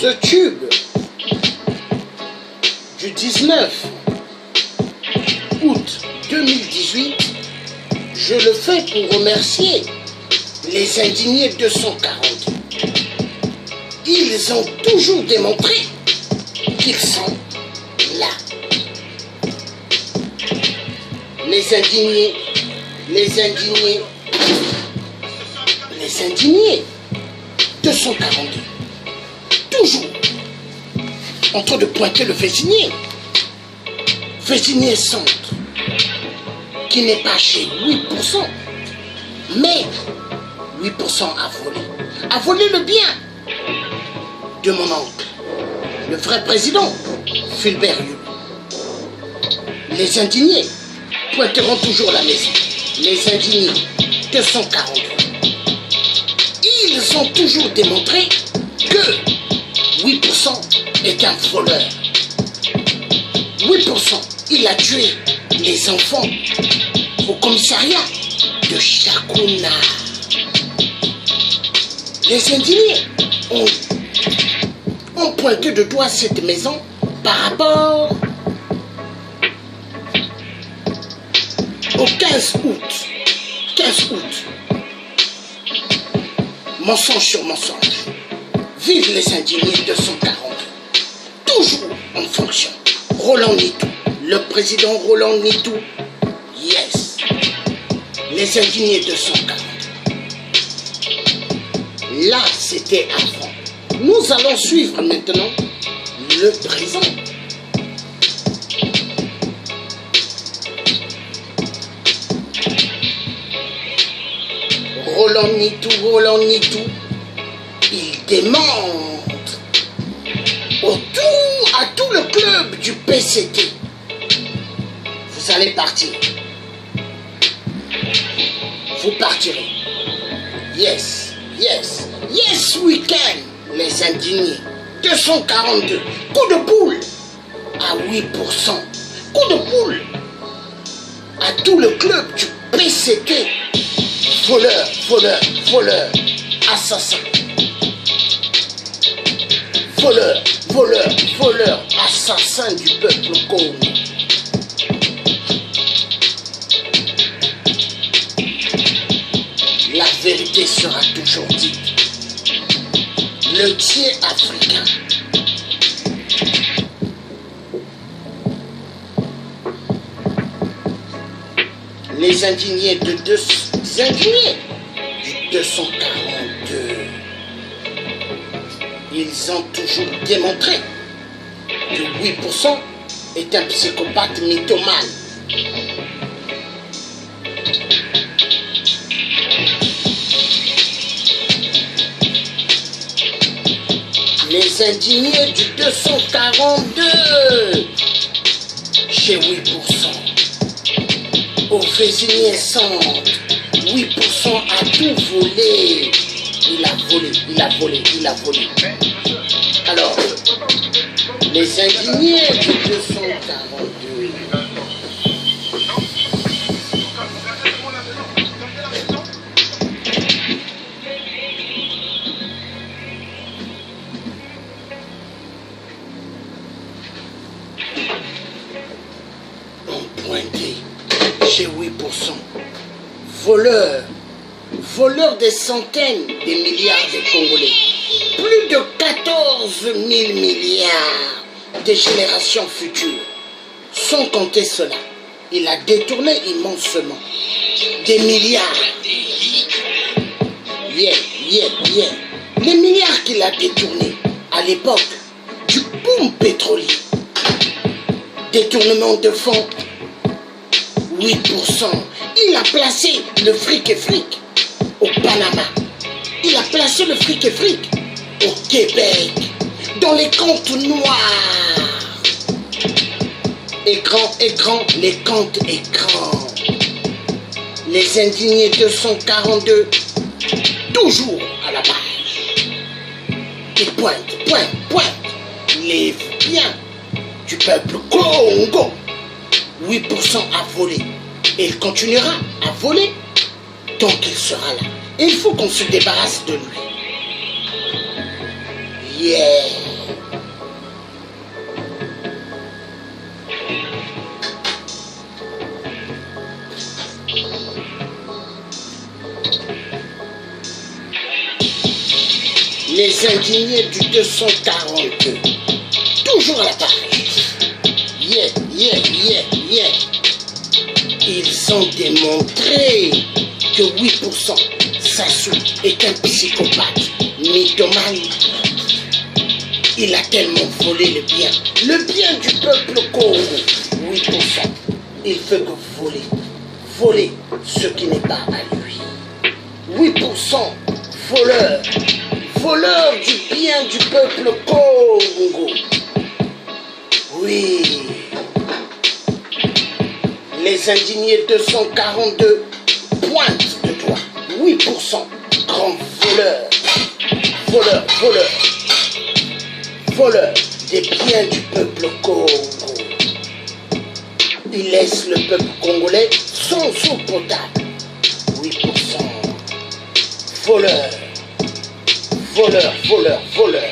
Ce tube du 19 août 2018, je le fais pour remercier les indignés 240. Ils ont toujours démontré qu'ils sont là. Les indignés 242. Toujours en train de pointer le Vésigné. Vésigné Centre, qui n'est pas chez 8%, mais 8% à voler. À voler le bien de mon oncle, le vrai président, Fulbert Youm. Les indignés pointeront toujours la maison. Les indignés 242. Ils ont toujours démontré que 8% est un voleur. 8%, il a tué les enfants au commissariat de Chakouna. Les indignés ont pointé de doigt cette maison par rapport au 15 août. 15 août. Mensonge sur mensonge. Vive les indignés 240. Toujours en fonction. Roland Nitou. Le président Roland Nitou. Yes. Les indignés 240. Là, c'était avant. Nous allons suivre maintenant le présent. Roland Nitou, il démontre à tout le club du PCT. Vous allez partir. Vous partirez. Yes, yes, yes week-end, les indignés. 242. Coup de boule à 8%. Coup de boule à tout le club du PCT. Voleur, assassin. Voleur, assassin du peuple Congo. La vérité sera toujours dite. Le tiers africain. Les indignés du 242. Ils ont toujours démontré que 8% est un psychopathe mythomane. Les indignés du 242 chez 8%. Au Vésigné Centre, 8% a tout volé. Il a volé. Alors, les indignés du 242. Ont pointé chez 8%. Voleurs des centaines de milliards de Congolais. Plus de 14 000 milliards de générations futures. Sans compter cela, il a détourné immensement des milliards. Les milliards qu'il a détournés à l'époque du boom pétrolier. Détournement de fonds, 8%. Il a placé le fric et fric au Panama. Il a placé le fric et fric au Québec, dans les comptes noirs. Écran, les comptes écrans. Les indignés 242, toujours à la page. Ils pointent. Les biens du peuple Congo. 8% à voler. Et il continuera à voler tant qu'il sera là. Et il faut qu'on se débarrasse de lui. Yeah. Les indignés du 242. Toujours à l'appareil. Yeah, yeah, yeah, yeah. Ils ont démontré que 8% Sassou est un psychopathe, mythomane. Il a tellement volé le bien du peuple Congo. 8%. Il fait que voler ce qui n'est pas à lui. 8% voleur du bien du peuple Congo. Oui. Les indignés 242 pointent de doigt. 8% grand voleur des biens du peuple Congo. Il laisse le peuple congolais sans eau potable. 8% voleur.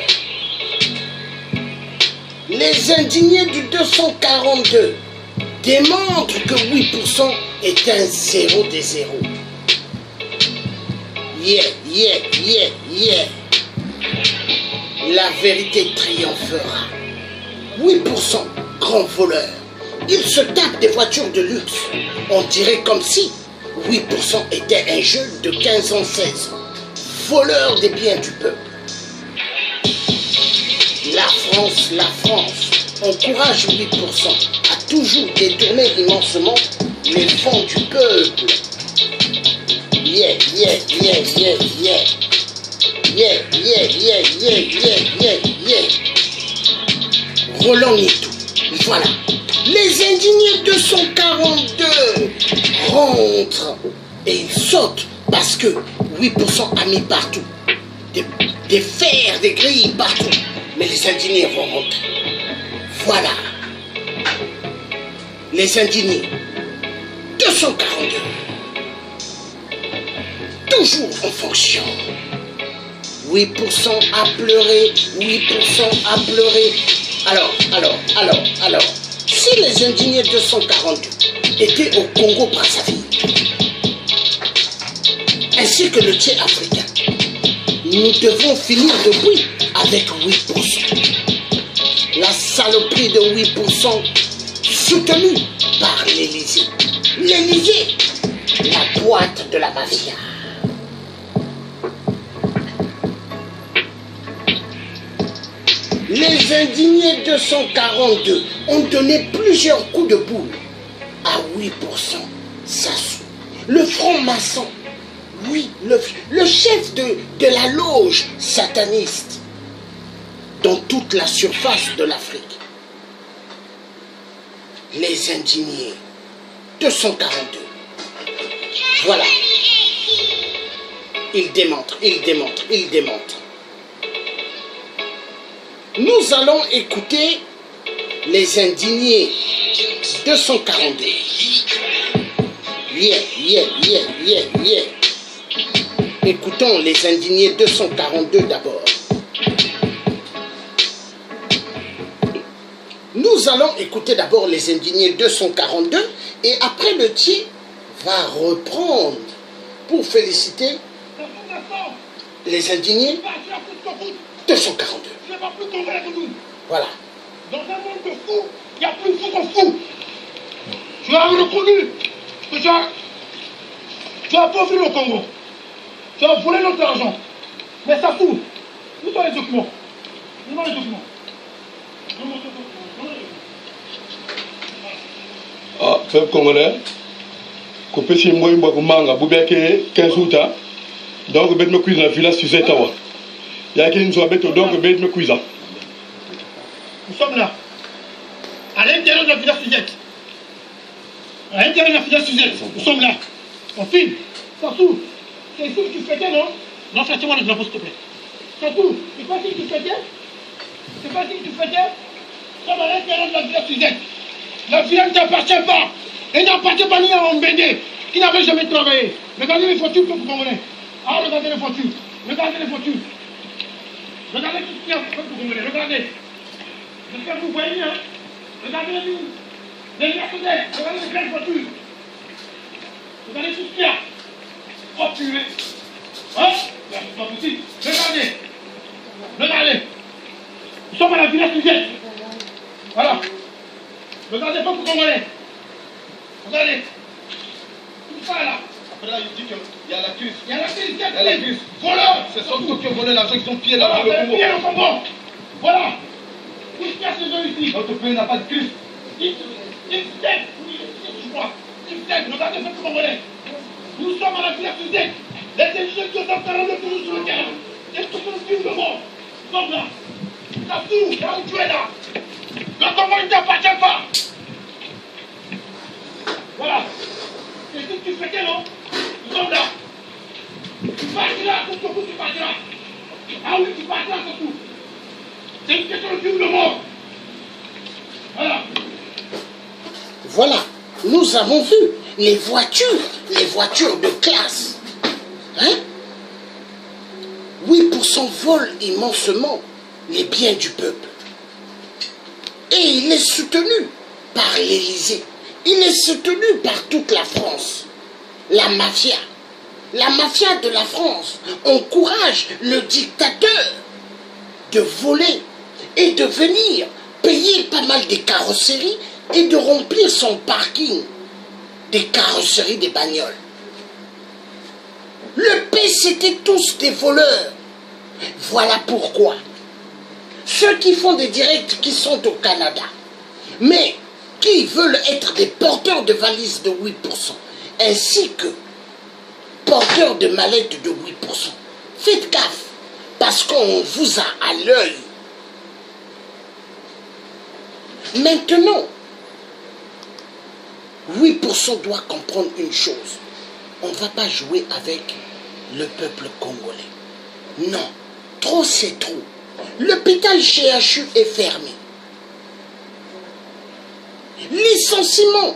Les indignés du 242 démontrent que 8% est un zéro des zéros. Yeah. La vérité triomphera. 8% grand voleur. Ils se tapent des voitures de luxe. On dirait comme si 8% était un jeune de 15 ans, 16 ans. Voleur des biens du peuple. La France encourage 8% à toujours détourner immensement les fonds du peuple. Yeah. Roland Nitou, voilà. Les indignés 242 rentrent et ils sautent parce que 8% a mis partout des fers, des grilles partout. Mais les indignés vont rentrer. Voilà. Les indignés 242. Toujours en fonction. 8% à pleurer, 8% à pleurer. Alors, si les indignés 242 étaient au Congo Brazzaville, ainsi que le tiers africain, nous devons finir de bruit avec 8%. La saloperie de 8% soutenue par l'Élysée. L'Élysée, la boîte de la mafia. Les indignés 242 ont donné plusieurs coups de boule à 8% Sassou. Le franc-maçon, oui, le chef de la loge sataniste dans toute la surface de l'Afrique. Les indignés 242. Voilà. Il démontre. Nous allons écouter les indignés 242. Yeah. Écoutons les indignés 242 d'abord. Nous allons écouter d'abord les indignés 242 et après le Tchi va reprendre pour féliciter les indignés 242. Voilà. Dans un monde de fous, il n'y a plus de fous qu'en fous. Tu as reconnu que tu as appauvri le Congo. Tu as volé notre argent. Mais ça fout. Où sont les documents? Où sont les documents? Ah, peuple congolais, coupé si moi, manga, boubeke, 15 août, donc, bête me cuise dans la villa sur cette awa. Il y a qui nous soit bête, donc, bête me cuise. Nous sommes là, à l'intérieur de la villa Suzette. À l'intérieur de la villa Suzette, nous sommes là. On filme. Sassou, c'est ici que tu fêtais, non? Non, faites-moi le drapeau, s'il te plaît. Sassou, c'est pas ici que tu fêtais? C'est pas ici que tu fêtais? Nous sommes à l'intérieur de la villa Suzette. La villa ne t'appartient pas. Elle n'appartient pas ni à Mbende, qui n'avait jamais travaillé. Regardez les voitures, peuple congolais. Ah, regardez les voitures. Regardez les voitures. Regardez tout ce qu'il y a, peuple congolais. Regardez. J'espère que vous voyez, hein. Regardez les lignes. Les Mercedes. Regardez les belles voitures. Regardez tout ce qu'il y a. Oh, purée. Hein? C'est pas possible. Regardez. Regardez. Nous sommes à la village Suzette. Voilà. Regardez, peuple congolais. Regardez. Tout ça là. Après là, il dit qu'il y a la crise. Il y a la crise. Il y a la crise. Voleurs. C'est sans doute qui ont volé l'argent, qui sont pillés Voilà, là dans le Congo. le Congo. Voilà. Où se casse les gens ici? Notre pays n'a pas de crise. Il sait. Je crois. Il sait. Regardez, peuple congolais. Nous sommes à la village Suzette. Les indigènes qui sont 42 toujours sur le terrain. Et tout le film de mort. Nous sommes là. Là-dessous, là où tu es là. Le Congo ne t'appartient pas. Voilà. C'est tout ce qui fait, non? Nous sommes là. Tu partiras, tout le coup, tu partiras. Ah oui, tu partiras, c'est tout. C'est une question de film de mort. Voilà. Voilà, nous avons vu les voitures de classe. Hein? 8% volent immensement les biens du peuple. Et il est soutenu par l'Élysée. Il est soutenu par toute la France. La mafia de la France encourage le dictateur de voler et de venir payer pas mal des carrosseries et de remplir son parking des carrosseries des bagnoles. Le P, c'était tous des voleurs. Voilà pourquoi ceux qui font des directs qui sont au Canada, mais qui veulent être des porteurs de valises de 8%, ainsi que porteurs de mallettes de 8%, faites gaffe, parce qu'on vous a à l'œil. Maintenant, 8% doit comprendre une chose. On ne va pas jouer avec le peuple congolais. Non, trop c'est trop. L'hôpital CHU est fermé. Licenciement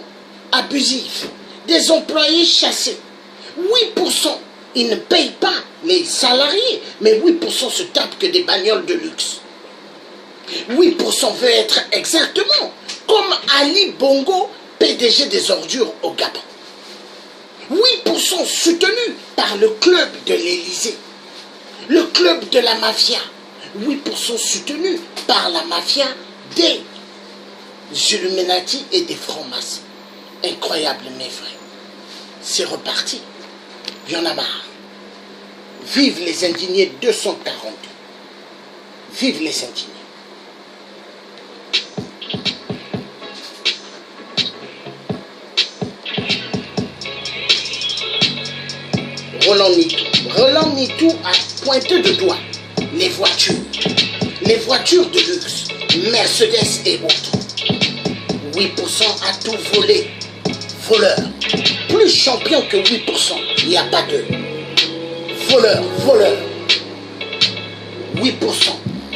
abusif, des employés chassés. 8%, ils ne payent pas les salariés, mais 8% se tapent que des bagnoles de luxe. 8% veut être exactement comme Ali Bongo, PDG des ordures au Gabon. 8% soutenus par le club de l'Élysée, le club de la mafia. 8% soutenus par la mafia des Illuminati et des francs-maçons. Incroyable mes frères. C'est reparti. Il y en a marre. Vive les indignés 242. Vive les indignés. Roland Nitou a pointé de doigt les voitures de luxe, Mercedes et autres. 8% a tout volé. Voleur. Plus champion que 8%. Il n'y a pas de voleur. 8%.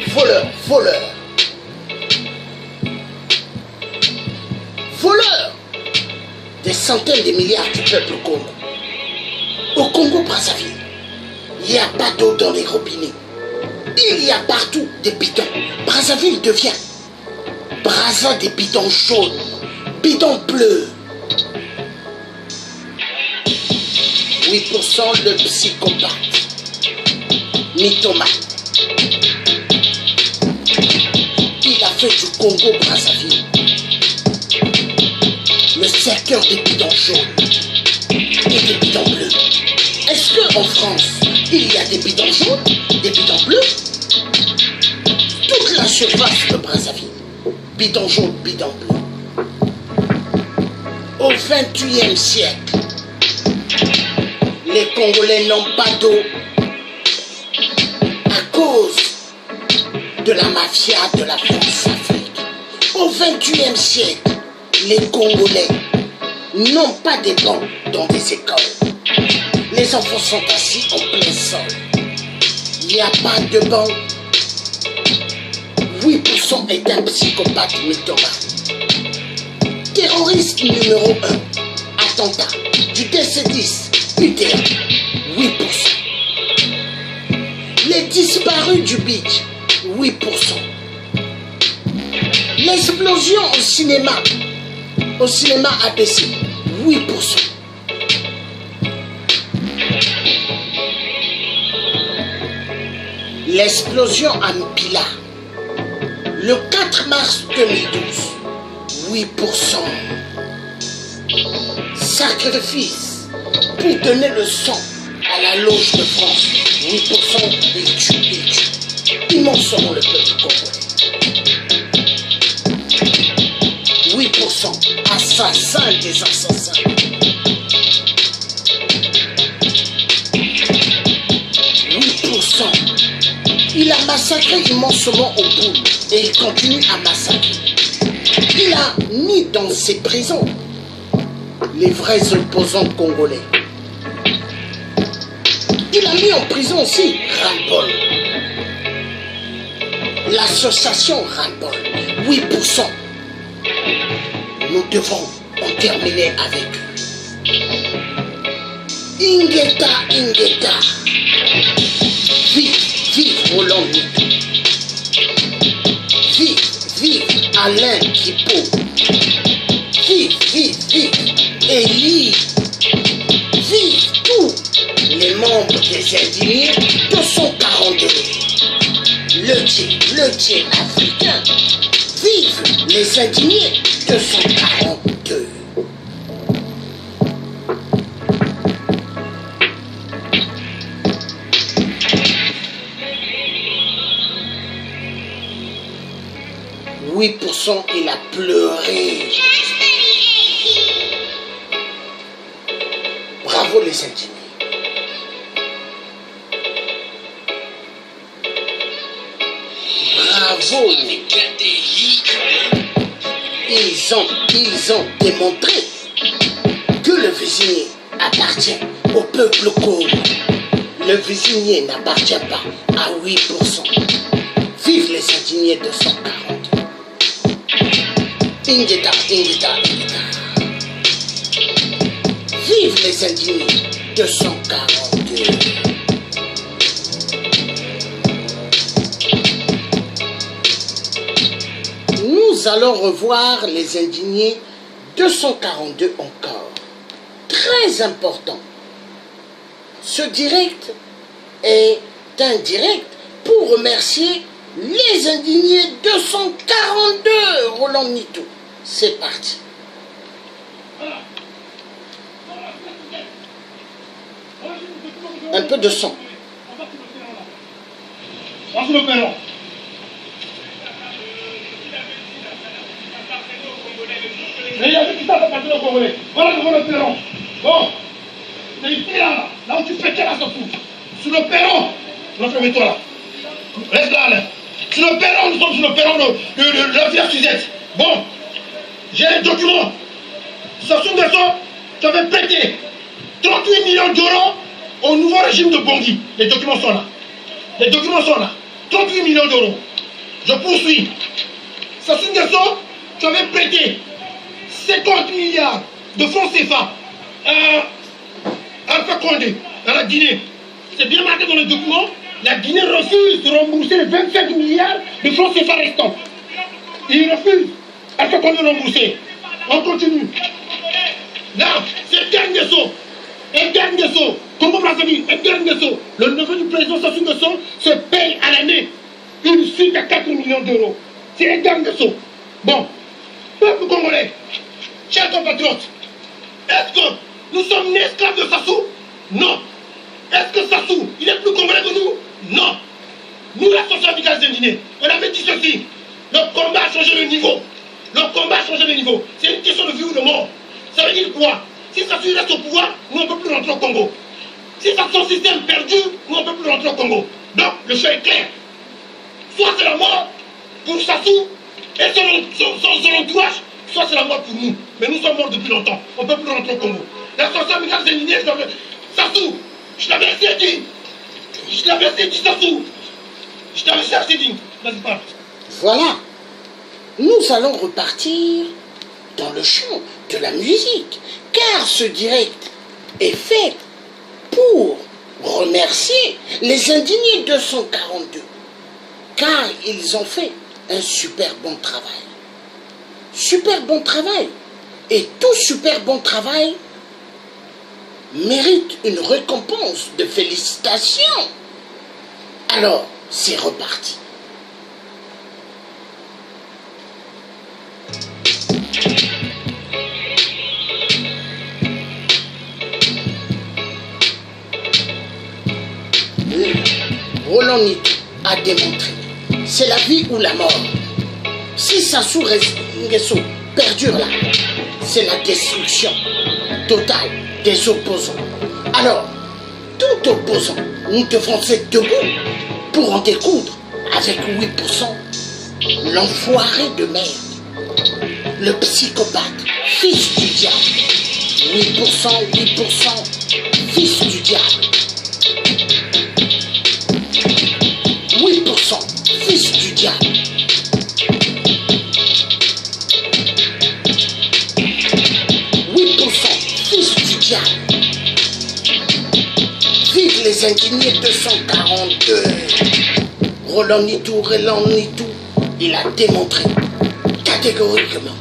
Voleur. Des centaines de milliards du peuple Congo. Au Congo-Brazzaville, il n'y a pas d'eau dans les robinets. Il y a partout des bidons. Brazzaville devient Brazza des bidons jaunes, bidons bleus. 8% le psychopathe, mythomane. Il a fait du Congo-Brazzaville le secteur des bidons jaunes et des bidons bleus. Est-ce qu'en France, il y a des bidons jaunes, des bidons bleus? Toute la surface de Brazzaville, bidons jaunes, bidons bleus. Au XXIe siècle, les Congolais n'ont pas d'eau à cause de la mafia de la France-Afrique. Au XXIe siècle, les Congolais n'ont pas des bancs dans des écoles. Les enfants sont assis en plein sol. Il n'y a pas de banc. 8% est un psychopathe mythomane. Terroriste numéro 1. Attentat du DC-10. UTA. 8%. Les disparus du beach. 8%. L'explosion au cinéma ABC. 8%. L'explosion à Mpila, le 4 mars 2012, 8%. Sacrifice pour donner le sang à la loge de France, 8% ils tuent. Immensément le peuple congolais. 8% assassins des assassins. 8%. Il a massacré immensement au bout et il continue à massacrer. Il a mis dans ses prisons les vrais opposants congolais. Il a mis en prison aussi Ras-le-Bol. L'association Ras-le-Bol. 8%. Nous devons en terminer avec eux. Ingeta. Vive Roland Nito. Vive Alain Kipo. Vive Elie. Vive tous les membres des indignés 242. Le Dieu africain. Vive les indignés 242. Il a pleuré. Bravo les indignés. Bravo. Ils ont démontré que le Vésigné appartient au peuple congolais. Le Vésigné n'appartient pas à 8%. Vive les indignés de 140. Ingeta. Vive les indignés 242. Nous allons revoir les indignés 242 encore. Très important. Ce direct est un direct pour remercier les indignés 242 Roland Nito. C'est parti. Un peu de son. Voici le perron. Il y a tout ça pour partir au Congolais. Voilà devant le perron. Bon. C'est ici là où tu fais quelle à ce fou. Sur le perron. Mets-toi là. Reste là, là. Sur le perron, nous sommes sur le perron de la village Suzette. Bon. J'ai les documents. Sassou Nguesso, tu avais prêté 38 millions d'euros au nouveau régime de Bangui. Les documents sont là. 38 millions d'euros. Je poursuis. Sassou Nguesso, tu avais prêté 50 milliards de francs CFA à Alpha Condé, à la Guinée. C'est bien marqué dans les documents. La Guinée refuse de rembourser les 25 milliards de francs CFA restants. Il refuse. Alpha Condé de rembourser. On continue. Là, c'est Edgar Nguesso, Congo Brazzaville, Edgar Nguesso, le neveu du président Sassou Nguesso, se paye à l'année une suite à 4 millions d'euros. C'est Edgar Nguesso. Bon, peuple congolais, chers compatriotes, est-ce que nous sommes nés esclaves de Sassou? Non. Est-ce que Sassou, il est plus congolais que nous? Non. Nous, l'association des indignés, on avait dit ceci. Le combat a changé le niveau. C'est une question de vie ou de mort. Ça veut dire quoi? Si Sassou reste au pouvoir, nous on ne peut plus rentrer au Congo. Si son système perdu, nous on ne peut plus rentrer au Congo. Donc, le choix est clair. Soit c'est la mort pour Sassou et son entourage, soit c'est la mort pour nous. Mais nous sommes morts depuis longtemps. On ne peut plus rentrer au Congo. L'association des indignés, Sassou, je t'avais assez dit. Sassou. Je t'avais assez dit. Vas-y, parle. Voilà. Nous allons repartir dans le champ de la musique, car ce direct est fait pour remercier les indignés 242, car ils ont fait un super bon travail. Super bon travail. Et tout super bon travail mérite une récompense de félicitations. Alors, c'est reparti. Roland Nito a démontré, c'est la vie ou la mort. Si Sassou Nguesso perdure là, c'est la destruction totale des opposants. Alors, tout opposant, nous devons être debout pour en découdre avec 8%, l'enfoiré de merde, le psychopathe, fils du diable. 8%, fils du diable. 8%, fils du diable. 8%, fils du diable. Vive les indignés 242. Roland Nito, il a démontré catégoriquement.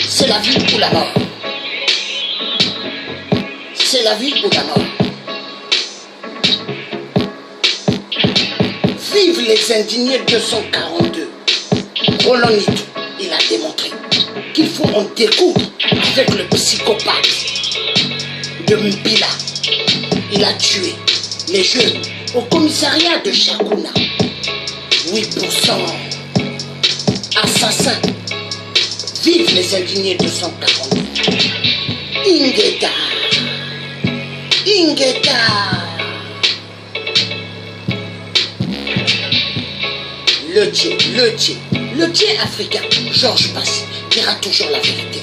C'est la vie ou la mort. C'est la vie ou la mort. Vive les indignés 242. Roland Nito, il a démontré qu'il faut en découdre avec le psychopathe de Mpila. Il a tué les jeunes au commissariat de Chakouna. 8% assassins. Vive les indignés 242. Ingeta. Le tien africain, Georges Passy, dira toujours la vérité.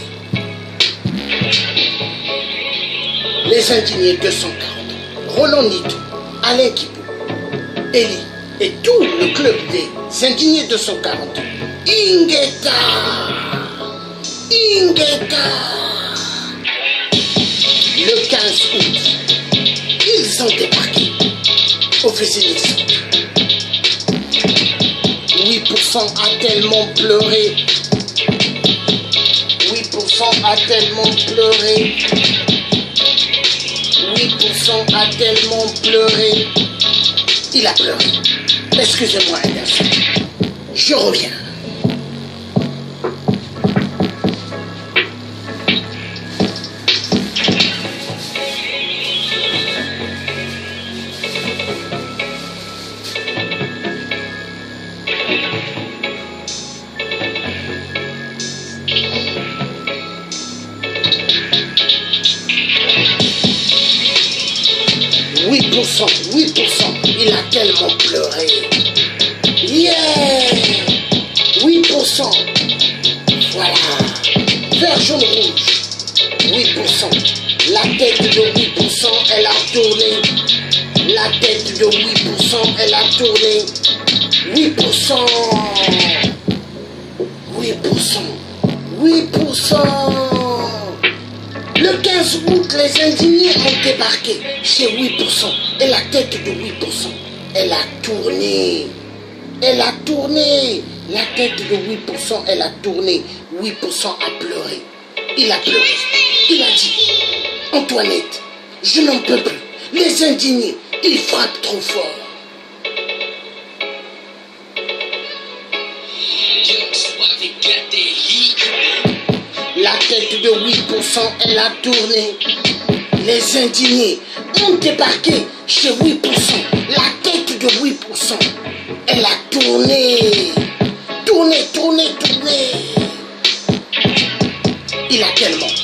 Les indignés 240, Roland Nito, Alain Kibou, Eli et tout le club des indignés 240. Ingeta. Le 15 août, ils ont débarqué au Vézénie. 8% a tellement pleuré. 8% a tellement pleuré. 8% a tellement pleuré. Il a pleuré. Excusez-moi un instant. Je reviens. Il a tellement pleuré. Yeah! 8%. Voilà. Vert, jaune, rouge. 8%. La tête de 8%, elle a tourné. La tête de 8%, elle a tourné. 8%. 8%. Le 15 août, les indignés ont débarqué chez 8%. Et la tête de 8%, elle a tourné. La tête de 8%, elle a tourné. 8% a pleuré. Il a pleuré. Il a dit, Antoinette, je n'en peux plus. Les indignés, ils frappent trop fort. La tête de 8%, elle a tourné. Les indignés ont débarqué chez 8%. La tête de 8%, elle a tourné. Tourné.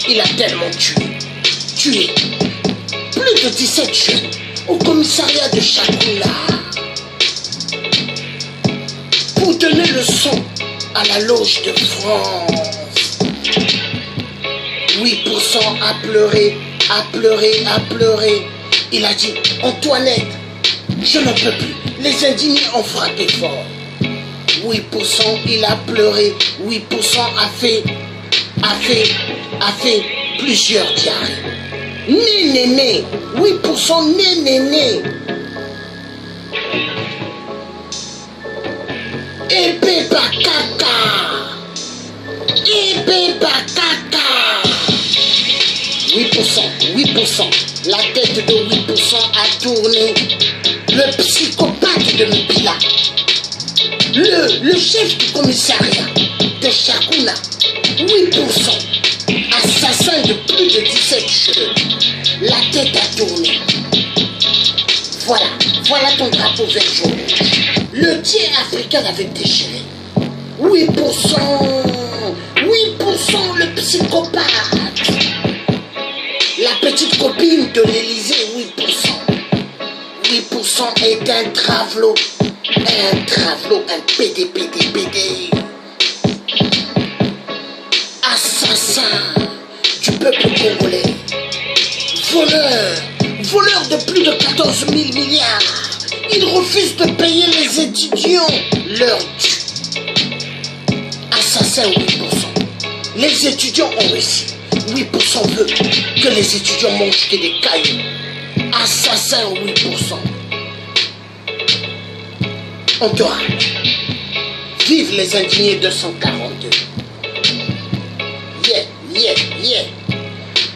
Il a tellement tué. Plus de 17 jeunes au commissariat de Chakouna. Pour donner le son à la loge de France. 8% a pleuré. Il a dit, Antoinette, je n'en peux plus. Les indignés ont frappé fort. 8%, il a pleuré. 8% a fait plusieurs diarrhées. Né. 8% né. Épée bakaka. 8%, la tête de 8% a tourné. le psychopathe de Mpila, le chef du commissariat de Chakuna, 8%, assassin de plus de 17 cheveux, la tête a tourné. Voilà ton drapeau vert jaune. Le tiers africain avait déchiré. 8%, le psychopathe. La petite copine de l'Élysée, 8%. 8% est un travelot, un PD. Assassin du peuple congolais. Voleur de plus de 14 000 milliards. Il refuse de payer les étudiants leur dû. Assassin 8%. Les étudiants ont réussi. 8% veut que les étudiants mangent que des cailloux. Assassin 8%. On doit. Vive les indignés 242. Yeah.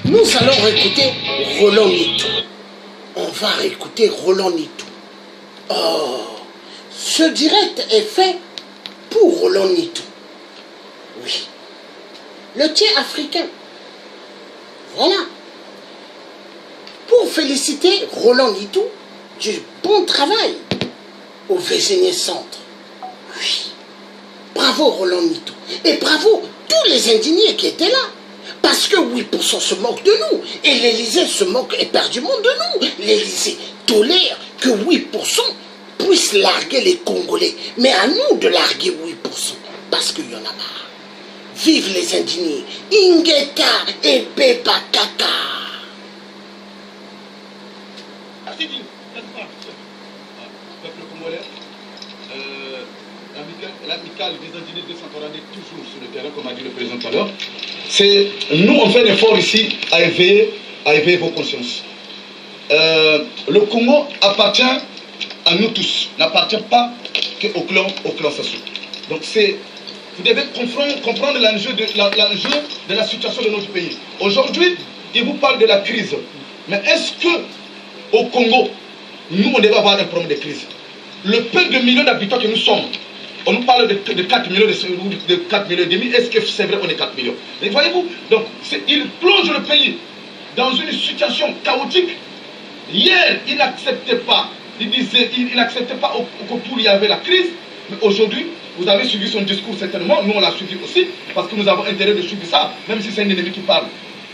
Nous allons écouter Roland Nitou. On va écouter Roland Nitou. Oh, ce direct est fait pour Roland Nitou. Oui. Le tiers africain. Voilà. Pour féliciter Roland Nitou du bon travail au Vézinier Centre. Oui. Bravo Roland Nitou. Et bravo tous les indignés qui étaient là. Parce que 8% se moquent de nous. Et l'Élysée se moque éperdument de nous. L'Élysée tolère que 8% puissent larguer les Congolais. Mais à nous de larguer 8%. Parce qu'il y en a marre. Vive les indignés. Ingeta et Beba Kaka. Peuple congolais, l'amicale des indignés 242 est toujours sur le terrain, comme a dit le président tout à l'heure. Nous, on fait un effort ici à éveiller vos consciences. Le Congo appartient à nous tous, n'appartient pas qu'au clan Sassou. Donc vous devez comprendre l'enjeu de la situation de notre pays. Aujourd'hui, il vous parle de la crise. Mais est-ce que au Congo, nous, on devait avoir un problème de crise? Le peu de millions d'habitants que nous sommes, on nous parle de 4 millions, de 4 millions et demi. Est-ce que c'est vrai qu'on est 4 millions? Mais voyez-vous, donc il plonge le pays dans une situation chaotique. Hier, il n'acceptait pas, il n'acceptait pas qu'au Pour il y avait la crise. Mais aujourd'hui, vous avez suivi son discours certainement, nous on l'a suivi aussi, parce que nous avons intérêt de suivre ça, même si c'est un ennemi qui parle.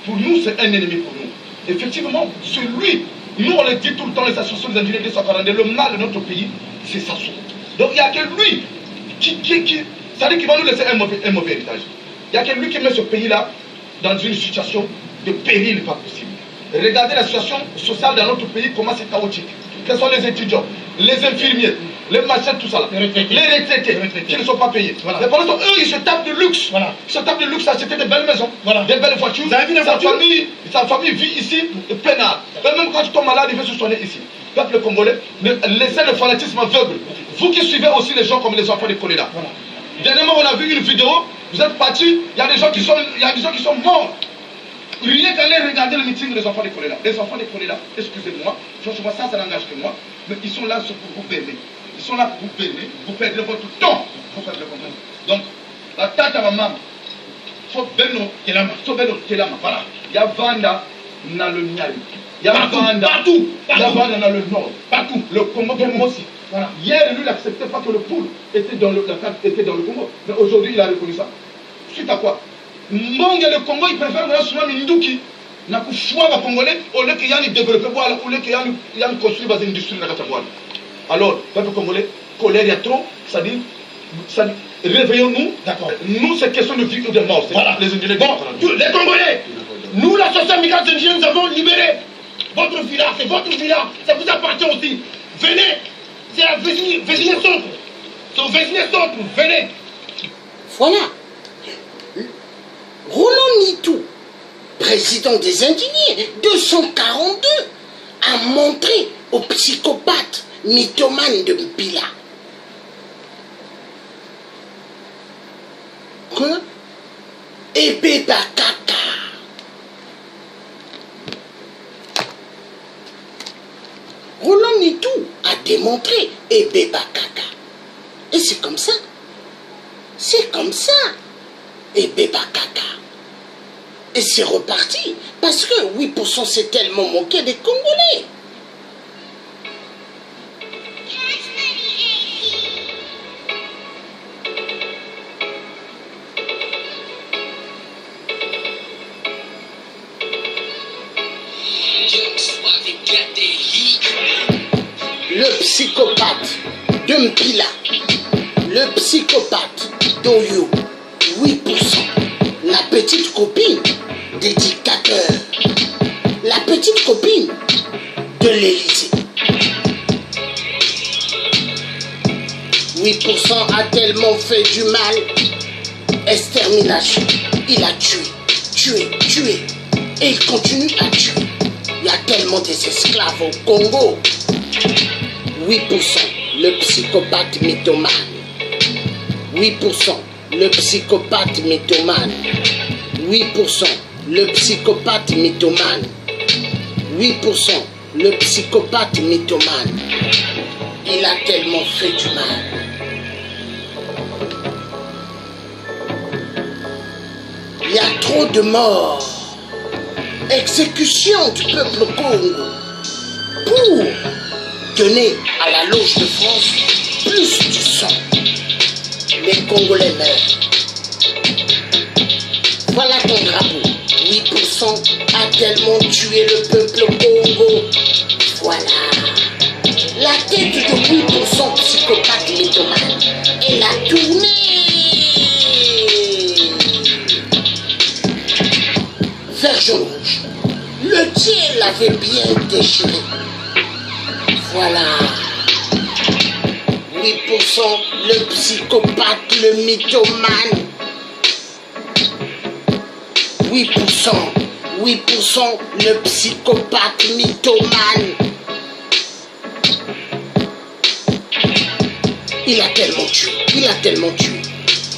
Pour nous, c'est un ennemi pour nous. Effectivement, celui, nous on le dit tout le temps, les associations des indignés 242, le mal de notre pays, c'est Sassou. Donc il n'y a que lui ça dit qu'il va nous laisser un mauvais héritage. Il n'y a que lui qui met ce pays-là dans une situation de péril pas possible. Regardez la situation sociale dans notre pays, comment c'est chaotique. Quels sont les étudiants, les infirmiers, les machins, tout ça là. Les retraités qui ne sont pas payés. Voilà. Mais par exemple, eux, ils se tapent de luxe. Voilà. Ils se tapent de luxe à acheter des belles maisons, voilà, des belles voitures. Sa famille vit ici, peinard. Même quand tu tombes malade, il veut se soigner ici. Peuple congolais, laissez le fanatisme aveugle. Vous qui suivez aussi les gens comme les enfants de Kolela. Voilà. Dernièrement, on a vu une vidéo, vous êtes partis, il y a des gens qui sont morts. Rien qu'à aller regarder le meeting des enfants de Kolela. Les enfants de Kolela, excusez-moi, franchement ça n'engage que moi, mais ils sont là pour vous berner. Ils sont là pour vous berner, vous perdez votre temps pour faire le comprendre. Donc, la tante à ma maman, faut Beno Kelama, voilà. Il y a Vanda dans le Niali. Il y a Vanda partout. Il y a Vanda dans le nord, partout. Le Congo aussi. Voilà. Hier, lui, il n'acceptait pas que le poule était dans le Congo. Mais aujourd'hui, il a reconnu ça. Suite à quoi? Monga le Congo, il préfère voir souvent Minduki. N'a pas choix les Congolais, au lieu qu'il y a une développé, au lieu qu'il y a une construit dans une industrie. Alors, peuple congolais, colère, il y a trop, ça dit réveillons-nous. D'accord. Nous, c'est question de vie ou de mort. Voilà. Les indignés. Bon, les Congolais, nous, l'association migrants indiens, nous avons libéré votre village, c'est votre village, ça vous appartient aussi. Venez, c'est la Vézinier Centre. C'est au Vézinier Centre, venez. Voilà. Roland Nitou, président des indignés, 242, a montré aux psychopathes mythomanes de Mpila que Ebe Bakaka Roland Nitou a démontré Ebeba Kaka. Et c'est comme ça. C'est comme ça. Ebeba Kaka. Et c'est reparti. Parce que 8% s'est tellement moqué des Congolais. Le psychopathe de Mpila, le psychopathe d'Oyo, 8%, la petite copine des dictateurs, la petite copine de l'Élysée. 8% a tellement fait du mal, extermination, il a tué, et il continue à tuer. Il y a tellement des esclaves au Congo. 8%, le psychopathe mythomane. 8%, le psychopathe mythomane. 8%, le psychopathe mythomane. 8%, le psychopathe mythomane. Il a tellement fait du mal. Il y a trop de morts. Exécution du peuple Congo pour donner à la loge de France plus du sang. Les Congolais meurent. Voilà ton drapeau. 8% a tellement tué le peuple Congo. Voilà. La tête de 8% psychopathe mythomane. Elle a tourné. Vert jaune rouge. Le tien l'avait bien déchiré. Voilà. 8% le psychopathe, le mythomane. 8% le psychopathe mythomane. Il a tellement tué,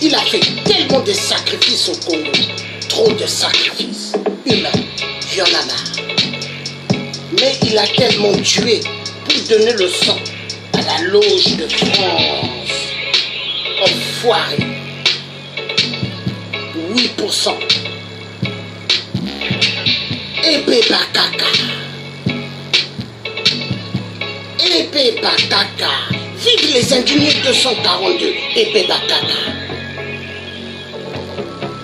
il a fait tellement de sacrifices au Congo. Trop de sacrifices humains, il y en a marre. Mais il a tellement tué pour donner le sang à la loge de France. Enfoiré. 8%. Ebeba Kaka. Ebeba Kaka. Vive les indignés 242. Ebeba Kaka.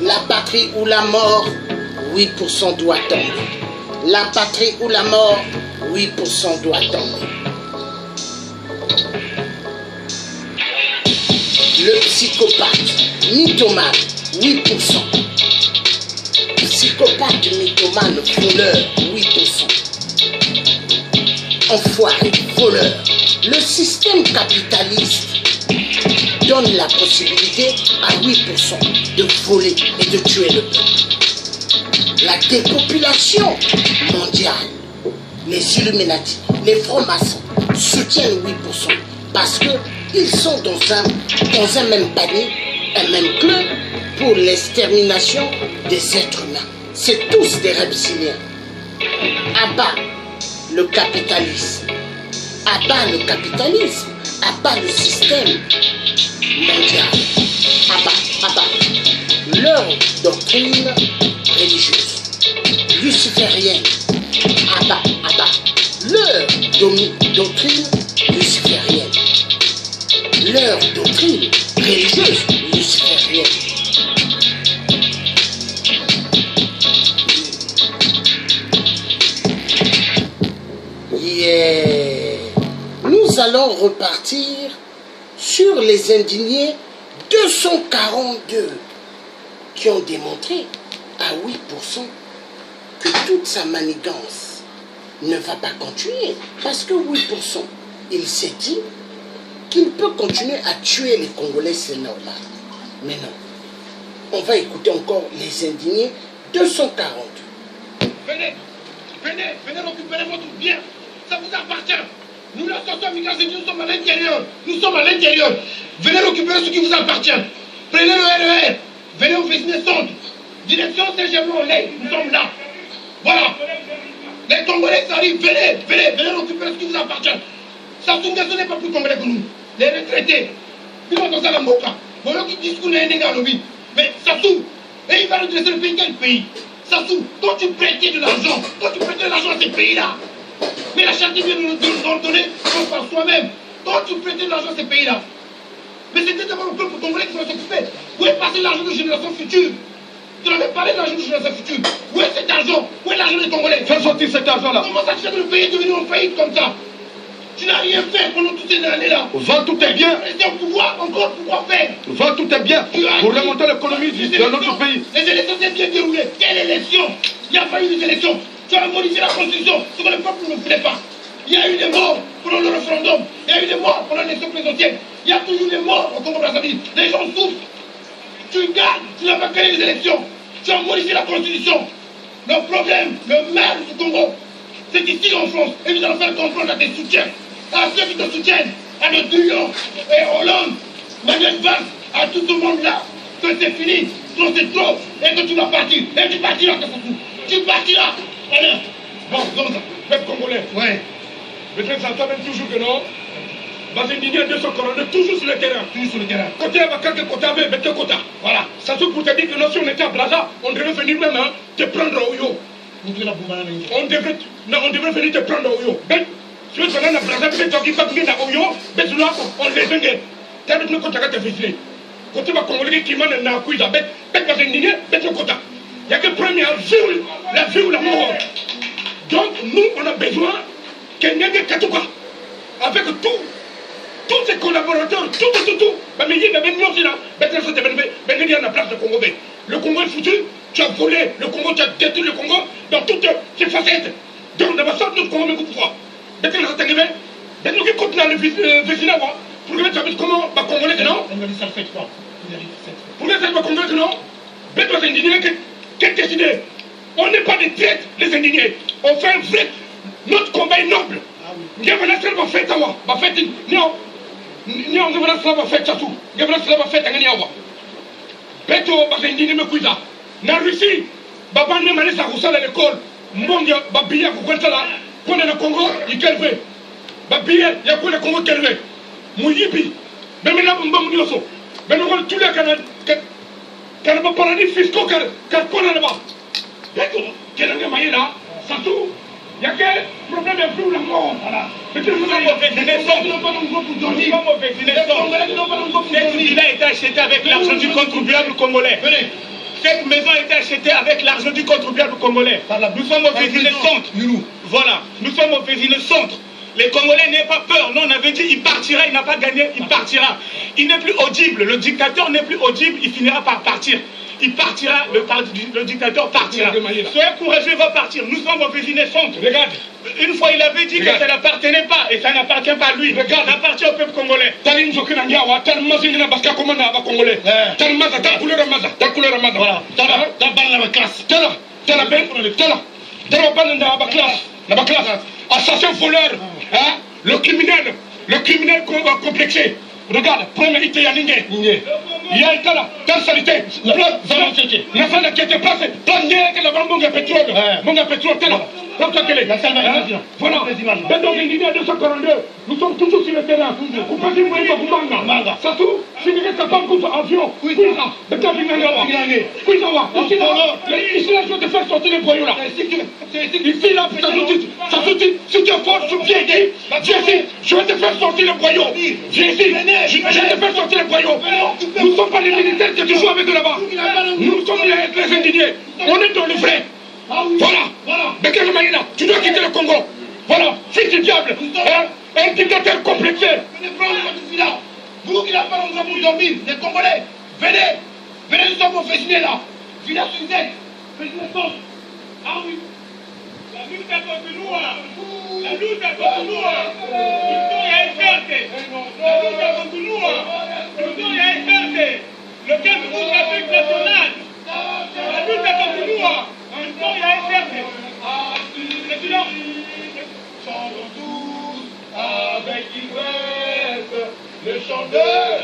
La patrie ou la mort, 8% doit tomber. La patrie ou la mort, 8% doit tomber. Le psychopathe, mythomane, 8%. Psychopathe, mythomane, voleur, 8%. Enfoiré, voleur. Le système capitaliste donne la possibilité à 8% de voler et de tuer le peuple. La dépopulation mondiale, les Illuminati, les francs-maçons soutiennent 8% parce qu'ils sont dans un même panier, un même club pour l'extermination des êtres humains. C'est tous des reptiliens. Abat le capitalisme. Abat le capitalisme. Abat le système mondial. Abat leur doctrine religieuse luciférienne. Abat leur doctrine luciférienne. Leur doctrine religieuse luciférienne. Nous allons repartir sur les indignés 242 qui ont démontré à 8% que toute sa manigance ne va pas continuer. Parce que 8%, il s'est dit qu'il peut continuer à tuer les Congolais, c'est normal. Mais non. On va écouter encore les indignés 242. Venez récupérer votre bien. Ça vous appartient. Nous, l'association Mikassé, nous sommes à l'intérieur. Nous sommes à l'intérieur. Venez récupérer ce qui vous appartient. Prenez le RER. Venez au business centre. Direction Saint-Germain-en-Laye. Nous sommes là. Voilà. Les Congolais arrivent. Venez récupérer ce qui vous appartient. Sassou Nguesso n'est pas plus congolais que nous. Les retraités. Ils vont dans ça la moka. Voilà qui disent qu'on est un lobby. Mais Sassou, et il va redresser le pays. Quel pays? Sassou, quand tu prêtais de l'argent, à ces pays-là, mais la charité vient de nous donner par soi-même. Quand tu prêtais de l'argent à ces pays-là, mais c'était d'abord le peuple congolais qui s'en occupait. Où est passé l'argent de génération future? Tu n'avais parlé de l'argent de génération future. Où est cet argent? Où est l'argent des Congolais? Fais sortir cet argent-là. Comment ça se fait que le pays est devenu en faillite comme ça? Tu n'as rien fait pendant toutes ces années-là. Vends tout est bien. Tu es au pouvoir, encore pourquoi faire? Vends tout est bien. Pour remonter l'économie de notre pays. Les élections s'est bien déroulées. Quelle élection? Il n'y a pas eu des élections. Tu as modifié la constitution, ce que le peuple ne voulait pas. Il y a eu des morts pendant le référendum. Il y a eu des morts pendant l'élection présidentielle. Il y a toujours des morts au Congo-Brazzaville. Les gens souffrent. Tu gagnes, tu n'as pas gagné les élections. Tu as modifié la constitution. Le problème, le mal du Congo, c'est qu'ici en France, et nous allons faire comprendre à tes soutiens, à ceux qui te soutiennent, à nos Durion et Hollande, Manuel Valls, à tout ce monde-là, que c'est fini, que c'est trop, et que tu vas partir. Et tu partiras, tu partiras. Allez, bon, comme ça. Peuple congolais. Ouais. Le président même toujours que non. Bazindini de ce corona, toujours sur le terrain. Toujours sur le terrain. Côté Abakar, côté Abé, Bete Kota. Voilà. Ça se pour te dire que non, si on était à Braza, on devrait venir même hein, te prendre au yo. On devrait venir te prendre au yo. Ben, si on est à Braza, peut-être qu'il va venir au yo, ben, on les engueule. T'as vu que tu as fait côté Congolais qui m'a n'a couille, ben, Bazindini, Bete Kota. Il n'y a que première vie, la vie ou la mort. Donc, nous, on a besoin qu'il n'y ait que Katouka. Avec tous ces collaborateurs, tout. Mais il y a même là, il y a la place de Congo. Le Congo est foutu, tu as volé le Congo, tu as détruit le Congo dans toutes ses facettes. Donc, on va sortir le Congo, mais pourquoi? Mais tu as arrivé, mais nous qui continuons le vécinat, pour que tu saches comment va Congolais, non? On a dit ça le fait quoi? Pour que ça va Congolais, non? Mais toi, c'est indigné qui est décidé. On n'est pas des traites, les indignés. On fait un vrai. Notre combat est noble. Nous avons la va faire ça. Va faire non. Nous avons la va faire ça tout. Nous avons la va faire ça. Beto, va indigné me cuisa. Na Russie, Baba ne m'a laissé à l'école. Mondia, Babia, Koukwentala, qu'on est le Congo, il kelve. Babia, il y a quoi le Congo kelve. Mouyibi. Même là, on va mourir au saut. Mais nous allons tous les canaux. Car le paradis fiscaux, car qu'on est là-bas. Quel est le maillot là? Ça tout. Il y a quel problème de plus la mort? Voilà. Mais tu nous as mauvais cette ville a été achetée avec l'argent du contribuable congolais. Cette maison a été achetée avec l'argent du contribuable congolais. Nous sommes au Vésineux centre. Voilà. Nous sommes au Vésineux centre. Les Congolais n'aient pas peur. Non, on avait dit il partira, il n'a pas gagné, il partira. Il n'est plus audible. Le dictateur n'est plus audible, il finira par partir. Il partira, le dictateur partira. Soyez courageux, il va partir. Nous sommes au Vésineux centre. Regarde. Une fois, il avait dit que ça n'appartenait pas, et ça n'appartient pas à lui. Regarde, ça appartient au peuple congolais. Assassin voleur, hein? Le criminel complexé. Regarde, premier été à Ningé. Il y a été là, telle salité. La fin de qui était placée. Tandis que la banque de pétrole. Mon pétrole, tel là. Voilà. Donc, il y a 242. Nous sommes toujours sur le terrain. Vous passez vous voyez Manga. Ça tout, si vous êtes capable de avion, ici là, je vais te faire sortir les boyaux là. Ici là, ça soutient. Si tu es fort, viens ici. Je vais te faire sortir les boyaux. Viens ici. Je vais te faire sortir les boyaux. Nous ne sommes pas les militaires que tu joues avec là-bas. Nous sommes les indignés. On est dans le vrai. Voilà. Bekele Maïna, tu dois quitter le Congo. Voilà, fils du diable. Un dictateur complexé. Venez prendre votre villa. Vous qui n'avez pas l'endroit pour dormir, les Congolais, venez, nous sommes au Vésineux là. Villa Suzette, Vésineux Centre. Ah oui. La lutte est continue. La lutte est continue. L'histoire est forte. La lutte est continue. L'histoire est forte. Le 15 août, la fête nationale. La lutte est continue. L'histoire est forte. Président. Chantons tous avec ivresse le chanteur.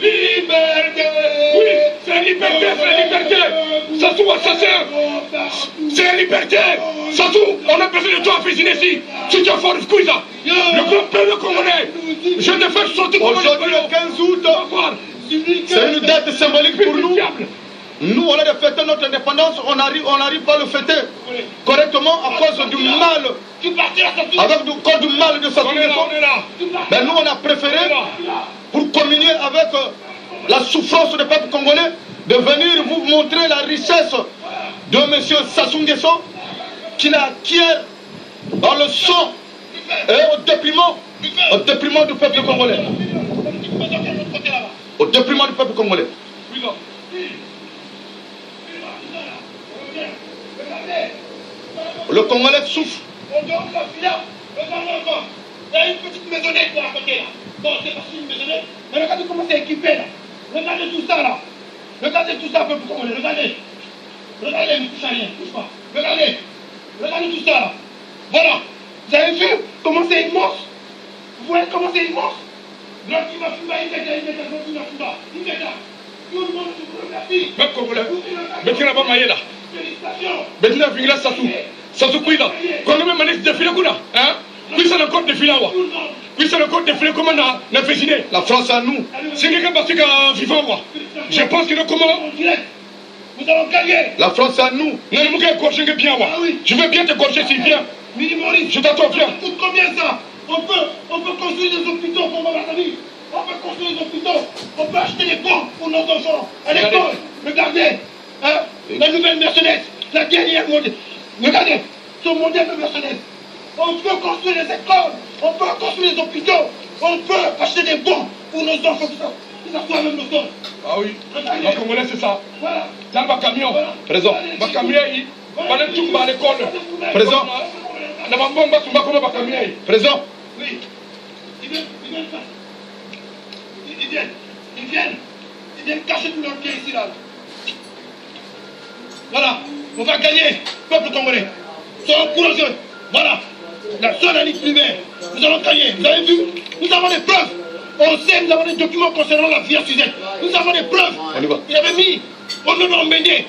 Liberté. Oui, c'est la liberté, c'est la liberté. Ça soit assassin. C'est la liberté. Sassou, on a besoin de toi à cuisiner ici. Si tu as fort de squeeze, le grand peuple congolais, je te fais sortir comme aujourd'hui le 15 août, c'est une date symbolique pour nous. Nous, on a de fêter notre indépendance, on n'arrive pas à le fêter correctement à cause du mal, avec du mal de Sassou Nguesso. Mais nous, on a préféré, pour communier avec la souffrance du peuple congolais, de venir vous montrer la richesse de M. Sassou Nguesso, qui est dans le sang et au détriment du peuple congolais. Au détriment du peuple congolais. Le Congolais souffre. Il y a une petite maisonnette là à côté là. Bon, c'est pas une maisonnette. Mais regardez comment c'est équipé là. Regardez tout ça là. Regardez tout ça, peuple congolais. Regardez. Regardez, ne touche à rien. Touche pas. Regardez. Regardez tout ça là. Voilà. Vous avez vu comment c'est immense? Vous voyez comment c'est immense? Tout le monde vous remercie. Peuple congolais. Mettez là-bas maillé là. Mettez là, Fingla Sassou. Sassou Kouida. Quand on même défilé quoi là? Hein? Puis ça encore défilé là. Puis ça encore défilé comment on a fait signer. La France à nous. C'est quelqu'un parce qu'à vivant moi. Je pense que comment. Nous allons gagner. La France à nous. Non, ne me gorger bien moi. Je veux bien te gorger s'il vient. Mini-Maurice. Je t'attends, viens. Ça coûte combien ça? On peut construire des hôpitaux pour ma famille. On peut construire des hôpitaux. On peut acheter des bancs pour nos enfants. À l'école. Regardez. Hein? La nouvelle Mercedes. La dernière modèle. Regardez. Ce modèle de Mercedes. On peut construire des écoles. On peut construire des hôpitaux. On peut acheter des bancs pour nos enfants. Qui s'assoient même nos enfants. Ah oui. La Congolais, c'est ça. Voilà. Dans ma camion. Présent. Ma camion, il va aller tout à l'école. Présent. Présent. Oui. Ils viennent cacher tout leur pied ici là. Voilà. On va gagner, peuple congolais. Soyons courageux. Voilà. La seule ligne primaire. Nous allons gagner. Vous avez vu? Nous avons des preuves. On sait, nous avons des documents concernant la vie à Suzette. Nous avons des preuves. On y va. Il avait mis. On nous a emmené.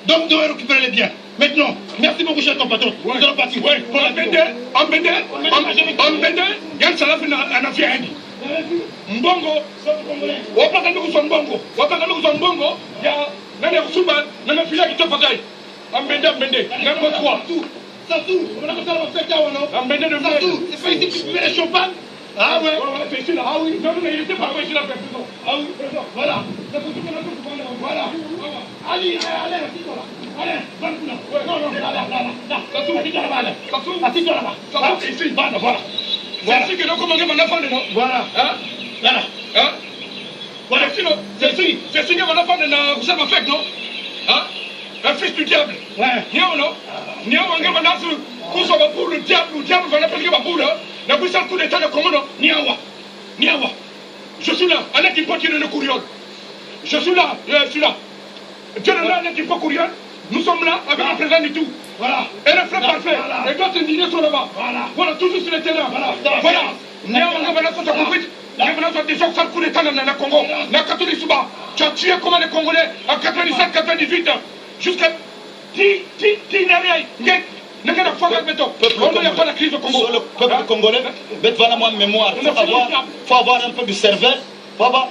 Donc, nous devons récupérer les biens. Maintenant, merci beaucoup, cher compatriote. Nous allons partir. Oui, il y a un salaf en affaire. Mbongo, wapaka ndugu son mbongo, il y a nane kusuba, nane fila qui te fataille. Ambende, n'importe quoi. Sassou, on a commencé à faire ça ou non? Ambende de Sassou, c'est pas ici que tu fais les champagnes? Ah ouais? C'est ici là. Ah oui, non, il était pas ici là. Ah oui, voilà. C'est pour tout que nous voilà. Allez, assis-toi là. Allez, donne-nous là. Non, là. Sassou, assis-toi là-bas. Assis-toi là-bas. Sassou, ici. Voilà. C'est ici que nous commençons à faire dedans. Voilà. Voilà. Voilà, sinon, c'est ici que mon enfant vous savez fait, non? Un fils du diable. Ouais. Non. Non, on va dans ce pour le diable va l'appeler pour le. La puissance coup d'état de Congo, Niawa. Je suis là, avec qui peut tirer le courriol. Je suis là. Dieu est là, avec qui peut courriol. Nous sommes là avec le président du tout. Voilà. Et le frère parfait. Et d'autres indignés sont là-bas. Voilà, toujours sur le terrain. Voilà. Niawa, on va dans ce coup. Déjà fait le coup d'état dans le Congo. La catholique Souba, tu as tué comment les Congolais en 97-98 jusqu'à 10 on n'y a pas la crise au Congo. Sur le peuple congolais, voilà moi mémoire. Il faut avoir un peu de cervelle. Vraiment,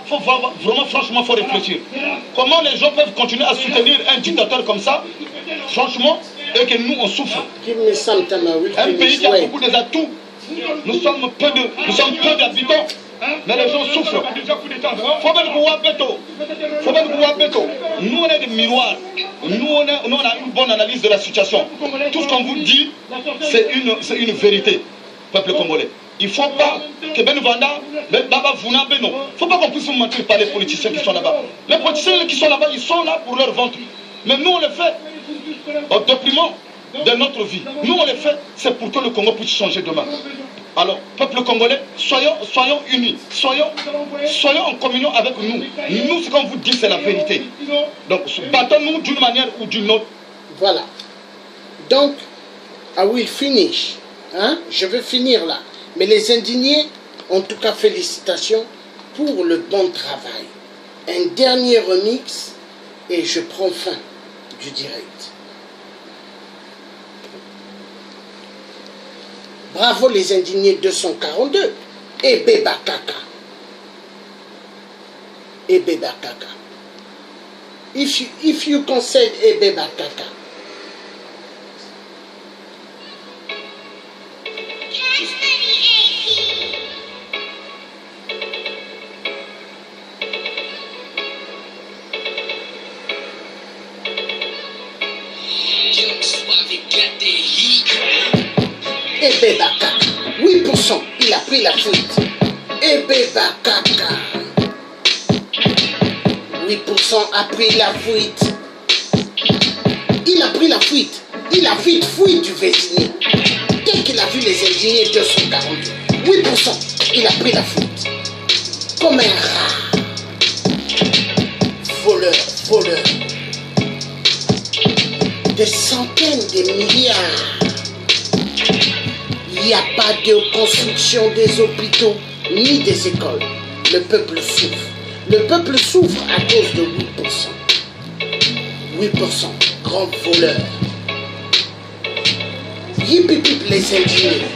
franchement, il faut réfléchir. Comment les gens peuvent continuer à soutenir un dictateur comme ça, franchement, et que nous, on souffre. Un pays qui a beaucoup d'atouts. Nous sommes peu d'habitants, mais les gens souffrent. Faut bien voir Beto. Nous, on est des miroirs. Nous, on a une bonne analyse de la situation. Tout ce qu'on vous dit, c'est une vérité, peuple congolais. Il ne faut pas que Ben Vanda, Baba Vouna, non. Il ne faut pas qu'on puisse vous mentir par les politiciens qui sont là-bas. Les politiciens qui sont là-bas, ils sont là pour leur ventre. Mais nous, on le fait au détriment de notre vie. Nous, on le fait, c'est pour que le Congo puisse changer demain. Alors, peuple congolais, soyons unis, soyons en communion avec nous. Nous, ce qu'on vous dit, c'est la vérité. Donc, battons-nous d'une manière ou d'une autre. Voilà. Donc, I will finish. Je vais finir là. Mais les indignés, en tout cas, félicitations pour le bon travail. Un dernier remix et je prends fin du direct. Bravo les indignés 242. Et Beba Kaka. Et Beba Kaka. If you concede et Beba Kaka. Et Beba Kaka. 8%, il a pris la fuite. Et Beba Kaka. 8% a pris la fuite. Il a pris la fuite. Il a vite fui du Vésiné. Dès qu'il a vu les indignés 242. 8%, il a pris la fuite. Comme un rat. Voleur, voleur. Des centaines de milliards. Il n'y a pas de construction des hôpitaux ni des écoles. Le peuple souffre. Le peuple souffre à cause de 8%. 8%, grand voleur. Yipipip les indignés.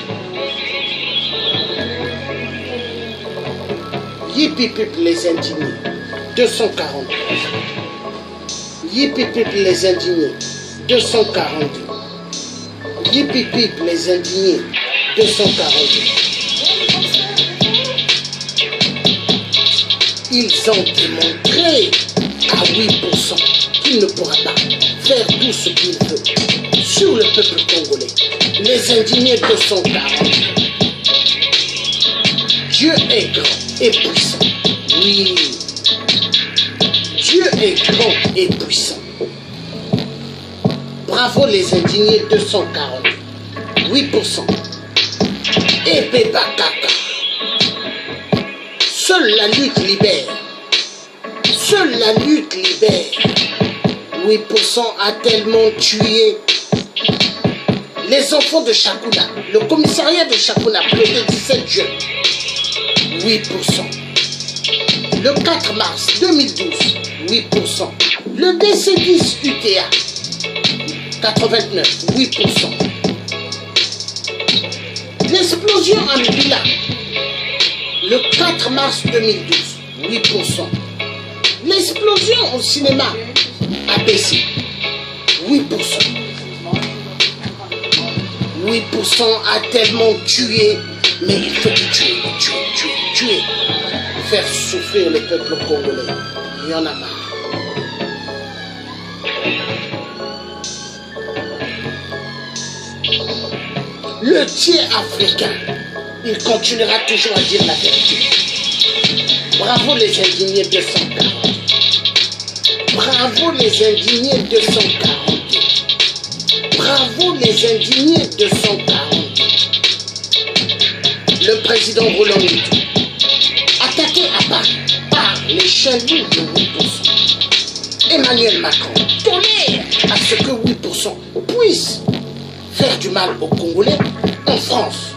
Yipipip les indignés. 242. Yipipip les indignés. 242. Yipipip les indignés. 242. Ils ont démontré à 8% qu'il ne pourra pas faire tout ce qu'il veut sur le peuple congolais. Les indignés 240. Dieu est grand et puissant. Oui. Dieu est grand et puissant. Bravo les indignés 240. 8%. Et Beba Kaka. Seule la lutte libère. Seule la lutte libère. 8% a tellement tué les enfants de Chakuna. Le commissariat de Chakuna le 17 juin. 8%. Le 4 mars 2012. 8%. Le DC10 UTA. 89. 8%. L'explosion en Mbila. Le 4 mars 2012, 8%. L'explosion au cinéma a baissé, 8%. 8% a tellement tué, mais il faut tuer. Faire souffrir le peuple congolais. Il y en a marre. Le tiers africain, il continuera toujours à dire la vérité. Bravo les indignés 240. Bravo les indignés 240. Bravo les indignés 240. Le président Roland Lutu, attaqué à Paris par les chaînes de 8%. Emmanuel Macron tolère à ce que 8% puisse faire du mal aux Congolais en France.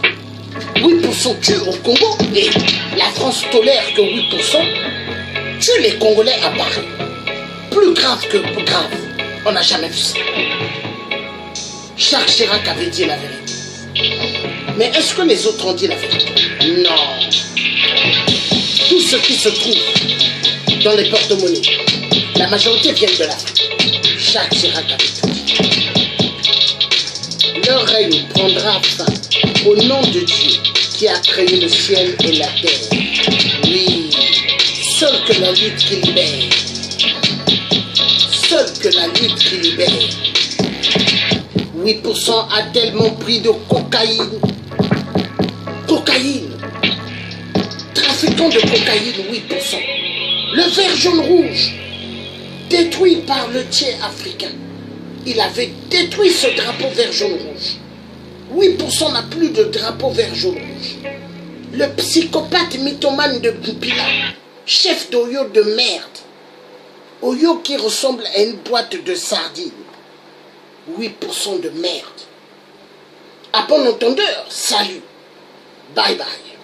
8% tue au Congo et la France tolère que 8% tue les Congolais à Paris. Plus grave que grave. On n'a jamais vu ça. Jacques Chirac avait dit la vérité. Mais est-ce que les autres ont dit la vérité? Non. Tout ce qui se trouve dans les porte-monnaies, la majorité viennent de l'Afrique. Jacques Chirac avait tout dit. Leur règne prendra fin au nom de Dieu qui a créé le ciel et la terre. Oui, seule que la lutte qui libère. Seule que la lutte qui libère. 8% a tellement pris de cocaïne. Cocaïne. Trafiquant de cocaïne, 8%. Le vert jaune rouge, détruit par le tiers africain. Il avait détruit ce drapeau vert jaune rouge. 8% n'a plus de drapeau vert jaune rouge. Le psychopathe mythomane de Mpila, chef d'Oyo de merde. Oyo qui ressemble à une boîte de sardines. 8% de merde. À bon entendeur, salut. Bye bye.